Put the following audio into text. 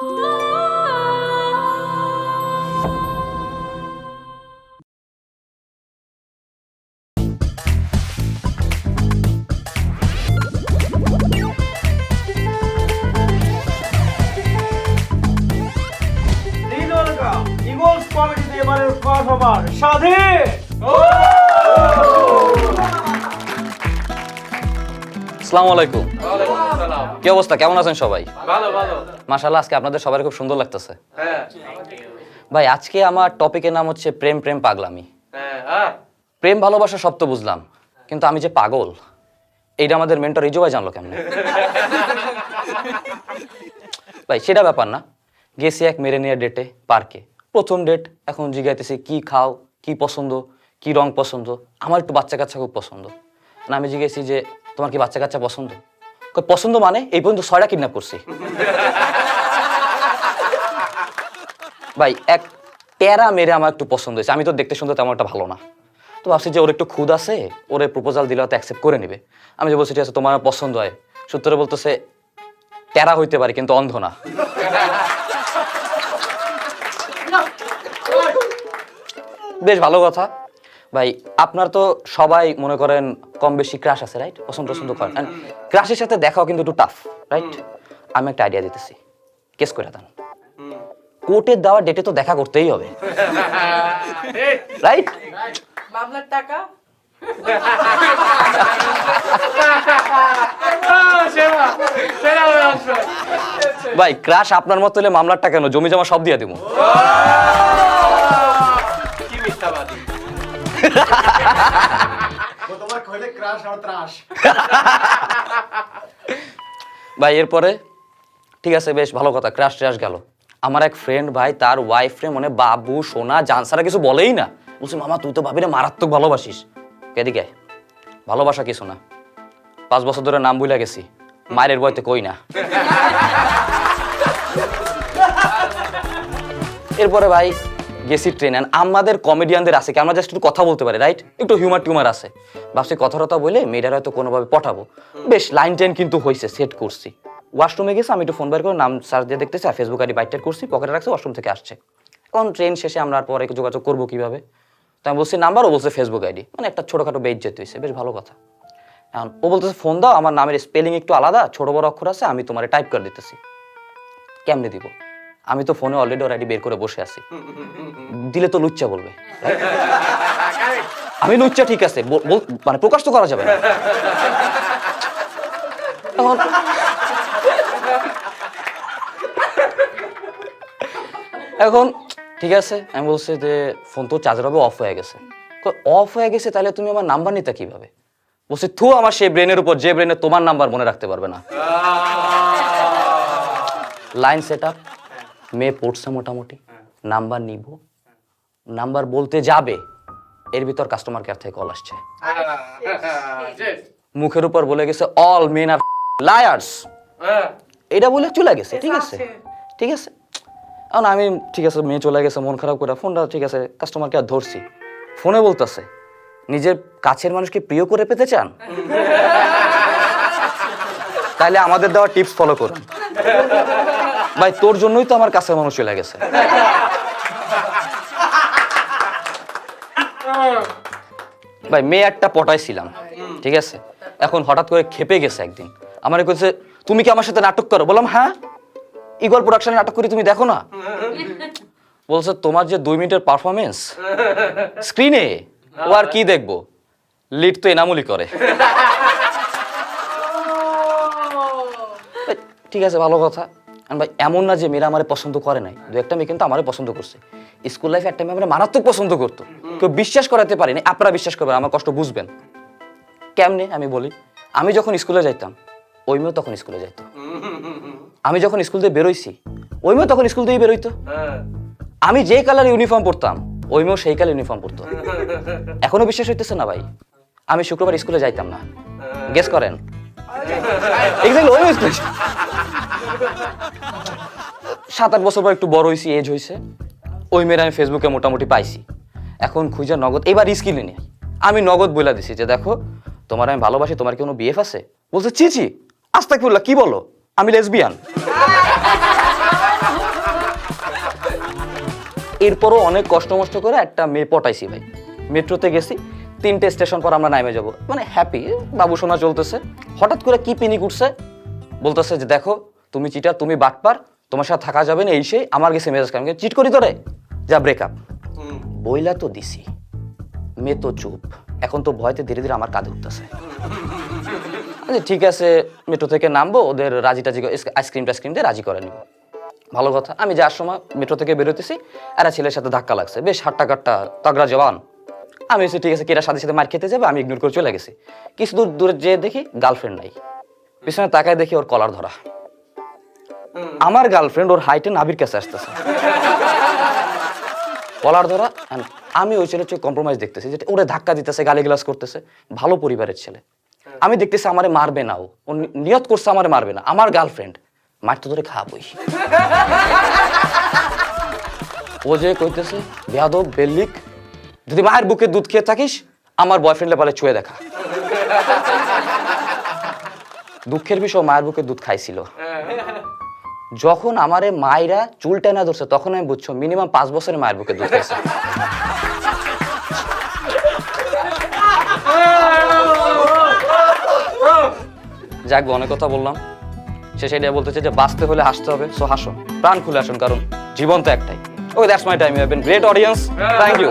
আসসালামু আলাইকুম। কি অবস্থা, কেমন আছেন সবাই? ভালো ভালো মাশাআল্লাহ, আজকে আপনাদের সবার খুব সুন্দর লাগতেছে। হ্যাঁ ভাই, আজকে আমার টপিকের নাম হচ্ছে প্রেম প্রেম পাগলামি। হ্যাঁ প্রেম ভালোবাসা সব তো বুঝলাম, কিন্তু আমি যে পাগল এইটা আমাদের মেন্টর রিজু ভাই জানলো কেমনে? ভাই সেটা ব্যাপার না, গেছি এক মেরে নিয়ে ডেটে পার্কে, প্রথম ডেট। এখন জিজ্ঞাইতেছি কি খাও, কি পছন্দ, কি রং পছন্দ। আমার একটু বাচ্চা কাচ্চা খুব পছন্দ না। আমি জিজ্ঞেসি যে তোমার কি বাচ্চা কাচ্চা পছন্দ? পছন্দ মানে এই পর্যন্ত 6টা কিডন্যাপ করছি। ভাই এক টেরা মেরে আমার একটু পছন্দ হয়েছে। আমি তো দেখতে শুনতে তেমন একটা ভালো না, তো ভাবছি যে ওর একটু খুদ আছে, ওরে প্রপোজাল দিলে হয়তো অ্যাকসেপ্ট করে নিবে। আমি যে বলছি ঠিক আছে তোমার পছন্দ হয়, সূত্রে বলতেছে টেরা হইতে পারে কিন্তু অন্ধ না। বেশ ভালো কথা। ভাই আপনার তো সবাই মনে করেন কম বেশি ক্রাশ আছে, রাইট? পছন্দ পছন্দ করেন, ক্রাশের সাথে দেখাও কিন্তু একটু টাফ, রাইট? আমি একটা আইডিয়া দিতেছি, কেস করে দেন। কোর্টের দেওয়া ডেটে তো দেখা করতেই হবে, রাইট? মামলার টাকা ভাই ক্রাশ আপনার মতো হলে মামলারটা কেন, জমি জমা সব দিয়ে দিব। কি মিথ্যাবাদী। তোমার কইলে ক্রাশ আর ত্রাস। ভাই এরপরে ঠিক আছে, বেশ ভালো কথা, ক্রাশ ট্রাশ গেল। আমার এক ফ্রেন্ড ভাই, তার ওয়াইফ রে মানে বাবু সোনা জানসারা কিছু বলেই না। বলছি মামা তুই তো ভাবিরে মারাত্মক ভালোবাসিস। এদিকে ভালোবাসা কিছু না, 5 বছর ধরে নাম ভুলে গেছি, মায়ের বয়তে কই না। এরপরে ভাই গেছি ট্রেনে। আমাদের কমেডিয়ানদের আছে কি, আমরা জাস্ট একটু কথা বলতে পারি, রাইট? একটু হিউমার টিউমার আছে। ভাবছি কথা টথা বলে মেয়েটার হয়তো কোনোভাবে পটাবো। বেশ লাইন টাইন কিন্তু হয়েছে, সেট করছি। ওয়াশরুমে গেছে, আমি একটু ফোন বের করে নাম সার্চ দিয়ে দেখতেছি, আর ফেসবুক আইডি বাইট করছি, পকেটে রাখছি, ওয়াশরুম থেকে আসছে। এখন ট্রেন শেষে আমরা পরে যোগাযোগ করবো কিভাবে? তো আমি বলছি নাম্বার, ও বলছে ফেসবুক আইডি, মানে একটা ছোটখাটো বেজ যেতে হয়েছে। বেশ ভালো কথা। এখন ও বলতেছে ফোন দাও, আমার নামের স্পেলিং একটু আলাদা, ছোট বড় অক্ষর আছে, আমি তোমার টাইপ করে দিতেছি। কেমনে দিব? আমি তো ফোনে অলরেডি ওর আইডি বের করে বসে আছি, দিলে তো লুচ্চা বলবে। আমি লুচ্চা ঠিক আছে, মানে প্রকাশ তো করা যাবে না। এখন ঠিক আছে, আমি বলছি যে ফোন তো চার্জার হবে অফ হয়ে গেছে। অফ হয়ে গেছে তাহলে তুমি আমার নাম্বার নিতে কিভাবে? বলছি থু আমার সেই ব্রেনের উপর, যে ব্রেনে তোমার নাম্বার মনে রাখতে পারবে না। লাইন সেট আপ, মেয়ে পড়ছে মোটামুটি, নাম্বার নিব, নাম্বার বলতে যাবে, এর ভিতর কাস্টমার কেয়ার থেকে কল আসছে। মুখের উপর বলে গেছে অল মেন আর লায়ার্স, এটা বলে চলে গেছে। ঠিক আছে ঠিক আছে, এখন আমি ঠিক আছে, মেয়ে চলে গেছে, মন খারাপ করে ফোনটা ঠিক আছে কাস্টমার কেয়ার ধরছি। ফোনে বলতেছে নিজের কাছের মানুষকে প্রিয় করে পেতে চান, তাহলে আমাদের দেওয়া টিপস ফলো করুন। ভাই তোর জন্যই তো আমার কাছের মানুষ চলে গেছে। ভাই মেয়ে একটা পটাইছিলাম, ঠিক আছে, এখন হঠাৎ করে খেপে গেছে একদিন। আমার কইছে তুমি কি আমার সাথে নাটক করো? বললাম হ্যাঁ, ইগল প্রোডাকশনে নাটক করি, তুমি দেখো না? বলছে তোমার যে 2 মিনিটের পারফরমেন্স স্ক্রিনে, ও আর কি দেখবো, লিড তো এনামুলি করে। ঠিক আছে ভালো কথা। ভাই এমন না যে মেয়েরা আমার পছন্দ করে নাই, 2-একটা মেয়ে কিন্তু আমারও পছন্দ করছে। স্কুল লাইফে একটা মেয়ে আমার মারাত্মক পছন্দ করতো, কেউ বিশ্বাস করাতে পারেনি। আপনারা বিশ্বাস করবেন, আমার কষ্ট বুঝবেন কেমনে আমি বলি। আমি যখন স্কুলে যাইতাম, ওই মেয়েও তখন স্কুলে যাইতো। আমি যখন স্কুল থেকে বেরোইছি, ওই মেয়েও তখন স্কুল থেকে বেরোইতো। আমি যে কালার ইউনিফর্ম পরতাম, ওই মেয়েও সেই কালার ইউনিফর্ম পরতো। এখনো বিশ্বাস হইতেছে না ভাই, আমি শুক্রবার স্কুলে যাইতাম না। গেস করেন। এক্স্যাক্টলি ওই স্কুলে 7-8 বছর পর একটু বড় হয়েছি, এজ হয়েছে। ওই মেয়ের আমি ফেসবুকে মোটামুটি পাইছি। এখন খুঁজা নগদ, এবার স্কিল নিয়ে আমি নগদ বইলা দিছি যে দেখো তোমার আমি ভালোবাসি, তোমার কি কোনো বিএফ আছে? বলছে ছি ছি আস্তাগফিরুল্লাহ, কি বলো, আমি লেসবিয়ান। এরপরও অনেক কষ্ট মষ্ট করে একটা মেয়ে পটাইছি ভাই। মেট্রোতে গেছি, 3টে স্টেশন পর আমরা নামে যাব, মানে হ্যাপি, বাবু শোনা চলতেছে। হঠাৎ করে কি পিনি করছে, বলতেছে যে দেখো তুমি চিটার, তুমি বাটপার, তোমার সাথে থাকা যাবে না, এই সেই। আমার গেছে মেজাজ কারণ চিট করি তোরে, যা ব্রেকআপ। বইলা তো দিছি, মেয়ে তো চুপ। এখন তো ভয়তে ধীরে ধীরে আমার কাঁধে উঠতেছে। আচ্ছা ঠিক আছে, মেট্রো থেকে নামবো, ওদের রাজি টাজি আইসক্রিম টাইসক্রিম দিয়ে রাজি করে নিব, ভালো কথা। আমি যাওয়ার সময় মেট্রো থেকে বেরোতেছি, একটা ছেলের সাথে ধাক্কা লাগছে, বেশ হাট্টা কাট্টা তগড়া জওয়ান। আমি এসে ঠিক আছে, কেরা সাথে সাথে মার খেতে যাবে, আমি ইগনোর করে চলে গেছি। কিছু দূর দূরে যেয়ে দেখি গার্লফ্রেন্ড নাই, পিছনে তাকায় দেখি ওর কলার ধরা। আমার গার্লফ্রেন্ড ওর হাইটে নাভির কাছে আসতেছে, কলার ধরা। আমি ওই ছেলের চোখ কম্প্রোমাইজ দেখতেছি, যেটা ওরে ধাক্কা দিতেছে, গালিগালাজ করতেছে, ভালো পরিবারের ছেলে। আমি দেখতেছি আমারে মারবে না, ও নিয়ত করছে আমারে মারবে না। আমার গার্লফ্রেন্ড মার তো ধরে খাবই। ও যে কইতেছে বেয়াদব বেল্লিক, যদি মায়ের বুকে দুধ খেয়ে থাকিস আমার বয়ফ্রেন্ডে বলে ছুঁয়ে দেখা। দুঃখের বিষয় মায়ের বুকে দুধ খাইছিল। যখন আমারে মায়েরা চুল টেনা ধরছে তখন আমি বুঝছো মিনিমাম 5 বছরে মায়ের বুকে দুধ খাইছে। যাক, অনেক কথা বললাম, শেষে এটা বলতেছে যে বাঁচতে হলে হাসতে হবে, সো হাসুন, প্রাণ খুলে আসুন, কারণ জীবন তো একটাই। Okay, that's my time, you have been great audience, thank you.